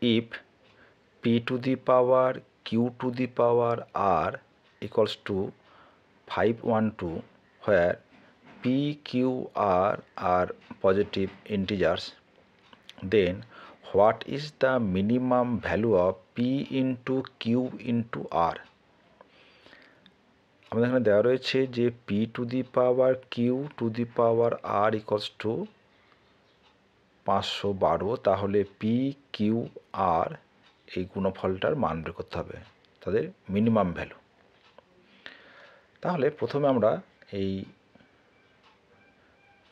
if p to the power q to the power r equals to 512, where p, q, r are positive integers, then what is the minimum value of p into q into r? আমাদের এখানে দেওয়া রয়েছে যে p two the power q two the power r equals to 512, তাহলে p q r এই গুণফলটার মান বের করতে হবে, তাদের মিনিমাম ভ্যালু। তাহলে প্রথমে আমরা এই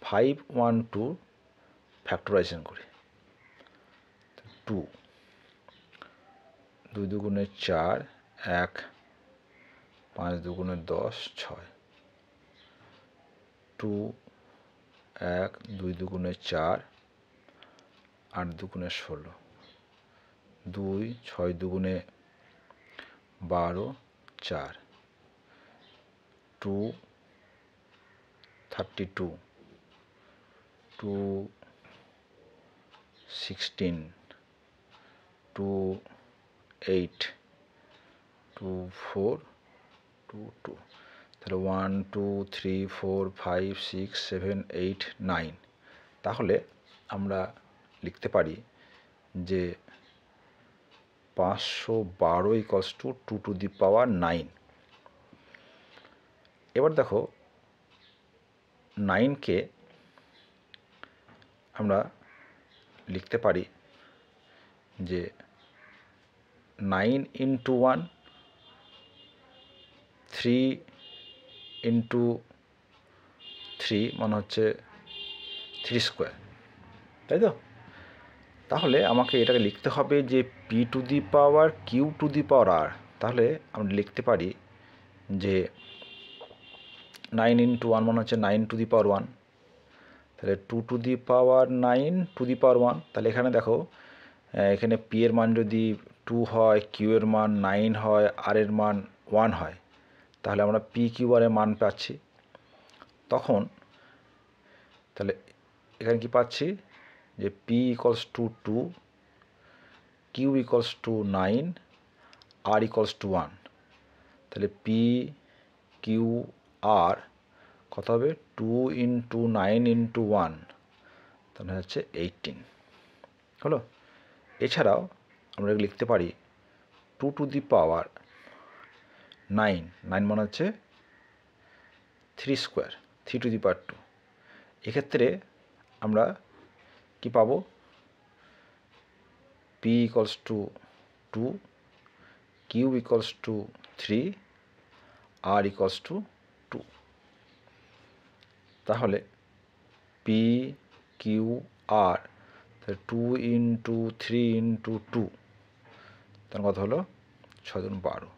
512 ফ্যাক্টরাইজেশন করি। 2 2 দুগুণে 4, 1 5 দুগুণে 10, 6, 2 1 2 দুগুণে 4, 8 দুগুণে 16, 2 6 দুগুণে 12, 4, 2 32, 2 16, 2 8, 2 4, 2 2, তাহলে 1 2 3 4 5 6 7 8 9। তাহলে আমরা লিখতে পারি যে 512 ইকুয়ালস টু 2 টু দি পাওয়ার 9। এবার দেখো 9কে আমরা লিখতে পারি যে 9 ইন্টু 1, 3 ইন্টু 3 মানে হচ্ছে 3 স্কোয়ার, তাই তো? তাহলে আমাকে এটাকে লিখতে হবে যে p to the power q to the power r. তাহলে আমরা লিখতে পারি যে 9 ইন্টু 1 মানে হচ্ছে 9 টু দি পাওয়ার 1, তাহলে 2 two the power 9 two the পাওয়ার 1। তাহলে এখানে দেখো, এখানে পি এর মান যদি 2 হয়, কিউ এর মান 9 হয়, আর এর মান 1 হয়, তাহলে আমরা পি কিউ আর এর মান পাচ্ছি। তখন তাহলে এখানে কি পাচ্ছি যে P equals to 2, Q equals to 9, R equals to 1। তাহলে পি কিউ আর কত হবে? 2 ইন্টু 9 ইন্টু 1, তাহলে হচ্ছে 18 হলো। এছাড়াও আমরা লিখতে পারি 2 টু দি পাওয়ার 9, 9 মানে হচ্ছে 3 স্কোয়ার, 3 টু দি পাওয়ার 2। এক্ষেত্রে আমরা কি পাবো? P equals to 2, Q equals to 3, R equals to 2। তাহলে P Q R 2 into 3 into 2, তার কথা হলো 6 × 12।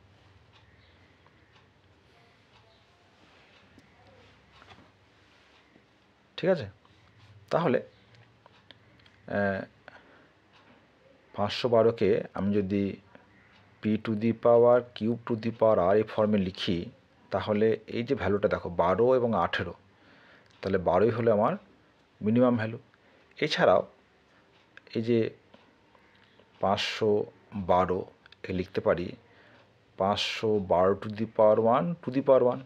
ঠিক আছে? তাহলে 512কে আমি যদি p to the power q to the power r এই ফর্মে লিখি, তাহলে এই যে ভ্যালুটা দেখো 12 এবং 18, তাহলে 12ই হলো আমার মিনিমাম ভ্যালু। এছাড়াও এই যে 512 এ লিখতে পারি 512 two the power 1 two the পাওয়ার 1।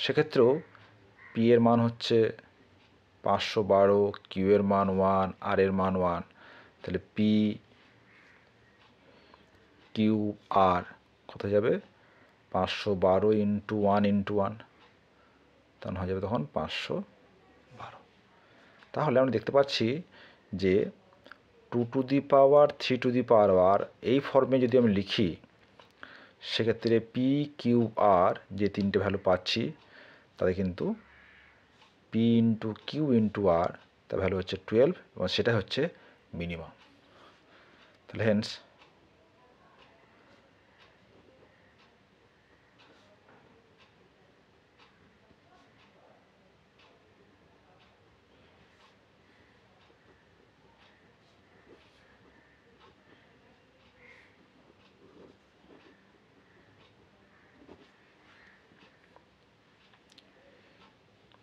সেক্ষেত্রেও পি এর মান হচ্ছে 512, কিউ এর মান 1, আর এর মান 1, তাহলে পি কিউ আর কোথায় যাবে? 512 ইন্টু 1 ইন্টু 1, তখন হয়ে যাবে তখন 512। তাহলে আমরা দেখতে পাচ্ছি যে 2 two the power 3 two the power r এই ফর্মে যদি আমি লিখি, সেক্ষেত্রে পি কিউ আর যে তিনটে ভ্যালু পাচ্ছি, তাদের কিন্তু পি ইন্টু কিউ ইন্টু আর তার ভ্যালু হচ্ছে 12, এবং সেটা হচ্ছে মিনিমাম। তাহলে হেন্স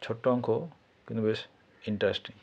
ছোট্ট অঙ্ক কিন্তু বেশ ইন্টারেস্টিং।